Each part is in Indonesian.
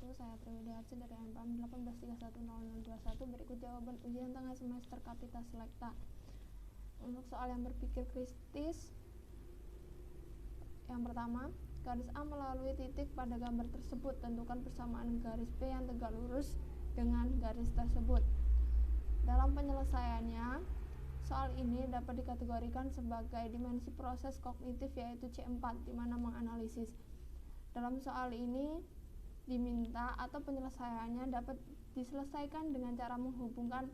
wabarakatuh. Saya Triwidiarsi dari MPM 18310021. Berikut jawaban ujian tengah semester Kapita Selekta. Untuk soal yang berpikir kritis, yang pertama, garis A melalui titik pada gambar tersebut. Tentukan persamaan garis B yang tegak lurus dengan garis tersebut. Dalam penyelesaiannya, soal ini dapat dikategorikan sebagai dimensi proses kognitif, yaitu C4, di mana menganalisis. Dalam soal ini diminta atau penyelesaiannya dapat diselesaikan dengan cara menghubungkan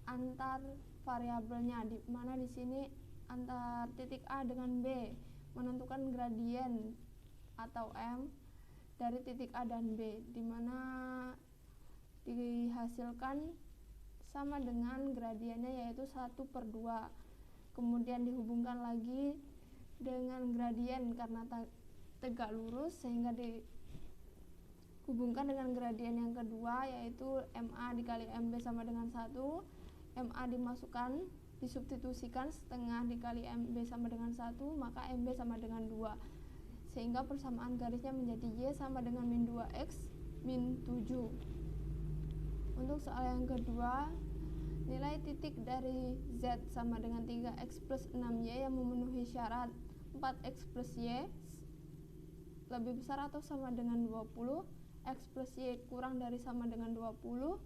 antar variabelnya, di mana di sini antar titik A dengan B, menentukan gradien atau M dari titik A dan B, di mana dihasilkan sama dengan gradiennya, yaitu 1/2. Kemudian dihubungkan lagi dengan gradien karena tegak lurus, sehingga dihubungkan dengan gradien yang kedua, yaitu MA dikali MB sama dengan 1. MA dimasukkan, disubstitusikan setengah dikali MB sama dengan 1, maka MB sama dengan 2, sehingga persamaan garisnya menjadi Y sama dengan min 2X min 7. Untuk soal yang kedua, nilai titik dari Z sama dengan 3X plus 6Y yang memenuhi syarat 4X plus Y lebih besar atau sama dengan 20, X plus Y kurang dari sama dengan 20,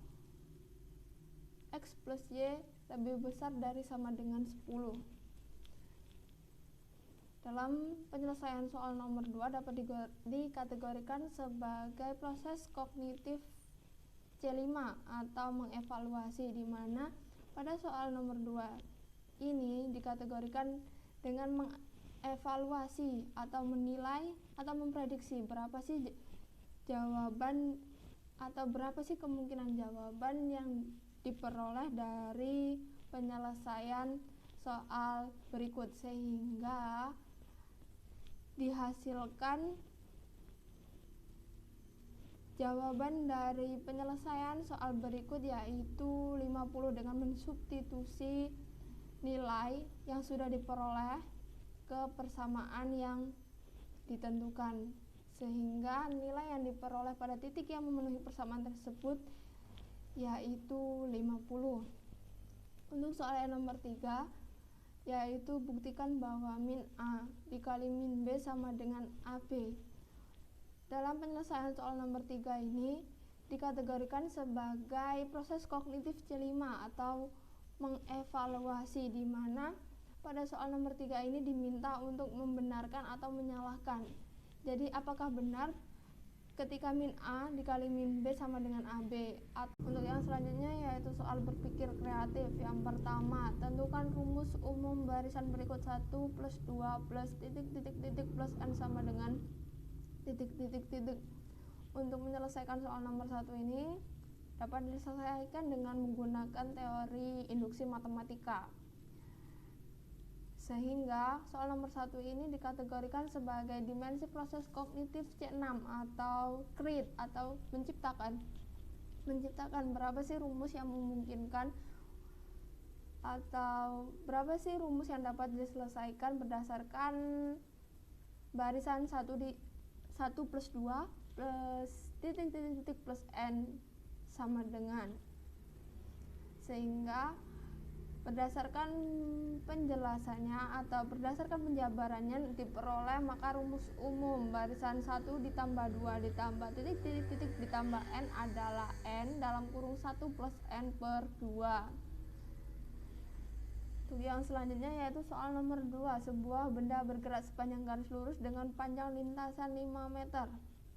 X plus Y lebih besar dari sama dengan 10. Dalam penyelesaian soal nomor 2 dapat dikategorikan sebagai proses kognitif C5 atau mengevaluasi, di mana pada soal nomor 2 ini dikategorikan dengan mengevaluasi atau menilai atau memprediksi berapa sih jawaban atau berapa sih kemungkinan jawaban yang diperoleh dari penyelesaian soal berikut, sehingga dihasilkan jawaban dari penyelesaian soal berikut, yaitu 50 dengan mensubstitusi nilai yang sudah diperoleh ke persamaan yang ditentukan, sehingga nilai yang diperoleh pada titik yang memenuhi persamaan tersebut yaitu 50. Untuk soal yang nomor 3, yaitu buktikan bahwa min A dikali min B sama dengan AB. Dalam penyelesaian soal nomor 3 ini dikategorikan sebagai proses kognitif C5 atau mengevaluasi, di mana pada soal nomor 3 ini diminta untuk membenarkan atau menyalahkan. Jadi apakah benar ketika min A dikali min B sama dengan AB? Untuk yang selanjutnya yaitu soal berpikir kreatif. Yang pertama, tentukan rumus umum barisan berikut 1 plus 2 plus titik plus N sama dengan titik. Untuk menyelesaikan soal nomor 1 ini dapat diselesaikan dengan menggunakan teori induksi matematika, sehingga soal nomor 1 ini dikategorikan sebagai dimensi proses kognitif C6 atau create atau menciptakan berapa sih rumus yang memungkinkan atau berapa sih rumus yang dapat diselesaikan berdasarkan barisan 1 plus 2 plus titik plus N sama dengan, sehingga berdasarkan penjelasannya atau berdasarkan penjabarannya diperoleh maka rumus umum barisan 1 ditambah 2 ditambah titik ditambah N adalah N dalam kurung 1 plus N per 2. Untuk yang selanjutnya yaitu soal nomor 2, sebuah benda bergerak sepanjang garis lurus dengan panjang lintasan 5 meter.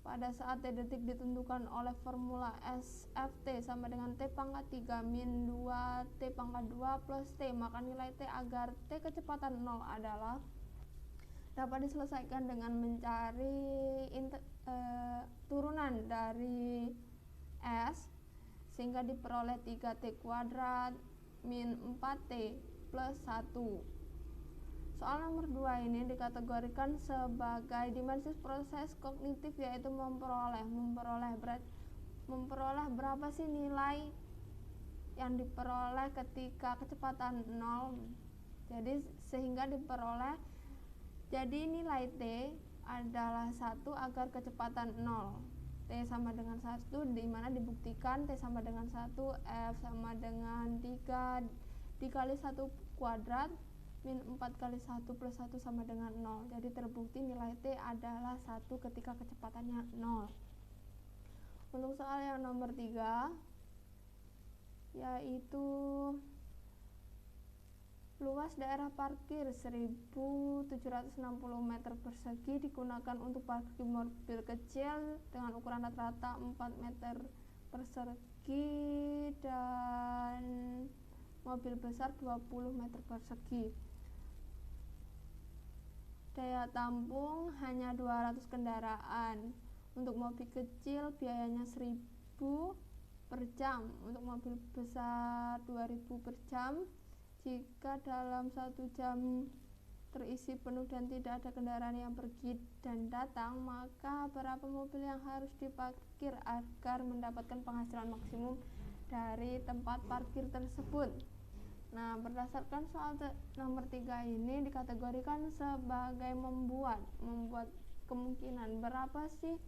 Pada saat T detik ditentukan oleh formula SFT sama dengan T pangkat 3 min 2 T pangkat 2 plus T, maka nilai T agar T kecepatan 0 adalah dapat diselesaikan dengan mencari turunan dari S, sehingga diperoleh 3T kuadrat min 4T plus 1. Soal nomor 2 ini dikategorikan sebagai dimensi proses kognitif, yaitu memperoleh berapa sih nilai yang diperoleh ketika kecepatan 0. Jadi sehingga diperoleh, jadi nilai T adalah 1 agar kecepatan 0. T sama dengan 1, di mana dibuktikan T sama dengan 1, F sama dengan 3 dikali 1 kuadrat min 4 kali 1 plus 1 sama dengan 0. Jadi terbukti nilai T adalah 1 ketika kecepatannya 0. Untuk soal yang nomor 3, yaitu luas daerah parkir 1760 meter persegi digunakan untuk parkir mobil kecil dengan ukuran rata-rata 4 meter persegi dan mobil besar 20 meter persegi. Daya tampung hanya 200 kendaraan. Untuk mobil kecil biayanya 1000 per jam, untuk mobil besar 2000 per jam. Jika dalam 1 jam terisi penuh dan tidak ada kendaraan yang pergi dan datang, maka berapa mobil yang harus diparkir agar mendapatkan penghasilan maksimum dari tempat parkir tersebut? Nah, berdasarkan soal nomor 3 ini dikategorikan sebagai membuat kemungkinan berapa sih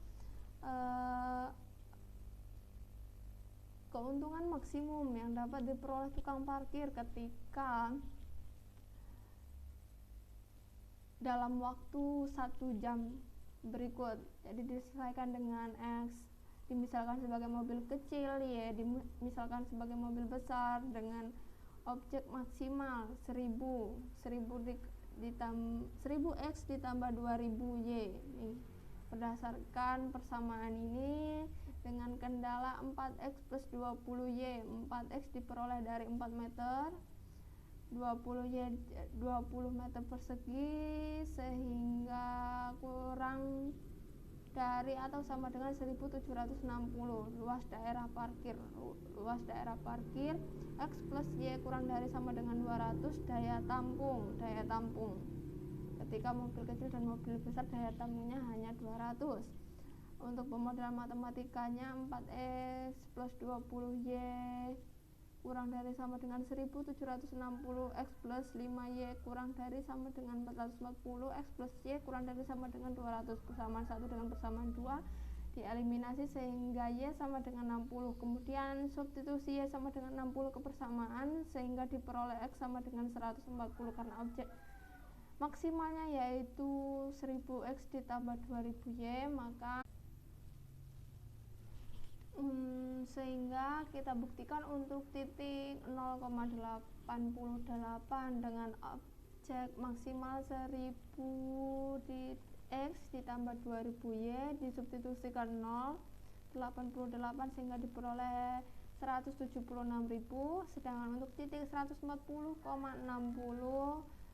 keuntungan maksimum yang dapat diperoleh tukang parkir ketika dalam waktu 1 jam berikut. Jadi disesuaikan dengan X, dimisalkan sebagai mobil kecil, Y dimisalkan sebagai mobil besar dengan objek maksimal 1000X ditambah 2000Y. Nih, berdasarkan persamaan ini dengan kendala 4X plus 20Y, 4X diperoleh dari 4 meter, 20Y 20 meter persegi, sehingga kurang dari atau sama dengan 1760 luas daerah parkir. X plus Y kurang dari sama dengan 200 daya tampung. Ketika mobil kecil dan mobil besar daya tampungnya hanya 200. Untuk pemodelan matematikanya 4X plus 20Y kurang dari sama dengan 1760, X plus 5Y kurang dari sama dengan 440, X plus Y kurang dari sama dengan 200. Persamaan 1 dengan persamaan 2 dieliminasi sehingga Y sama dengan 60. Kemudian substitusi Y sama dengan 60 ke persamaan sehingga diperoleh X sama dengan 140 karena objek maksimalnya yaitu 1000X ditambah 2000Y, maka sehingga kita buktikan untuk titik 0,88 dengan objek maksimal 1000 di X ditambah 2000Y disubstitusikan 0, 88 sehingga diperoleh 176.000. Sedangkan untuk titik 140,60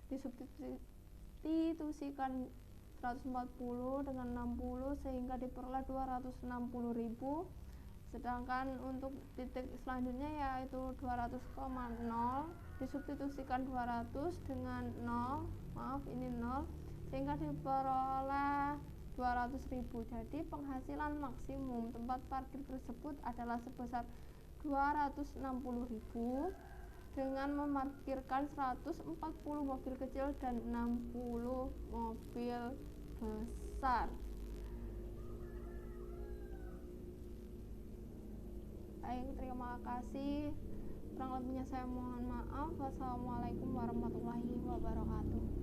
disubstitusikan 140 dengan 60 sehingga diperoleh 260.000. Sedangkan untuk titik selanjutnya yaitu 200,0 disubstitusikan 200 dengan 0, sehingga diperoleh 200.000. Jadi penghasilan maksimum tempat parkir tersebut adalah sebesar 260.000 dengan memarkirkan 140 mobil kecil dan 60 mobil besar. Baik, terima kasih. Kurang lebihnya saya mohon maaf. Wassalamualaikum warahmatullahi wabarakatuh.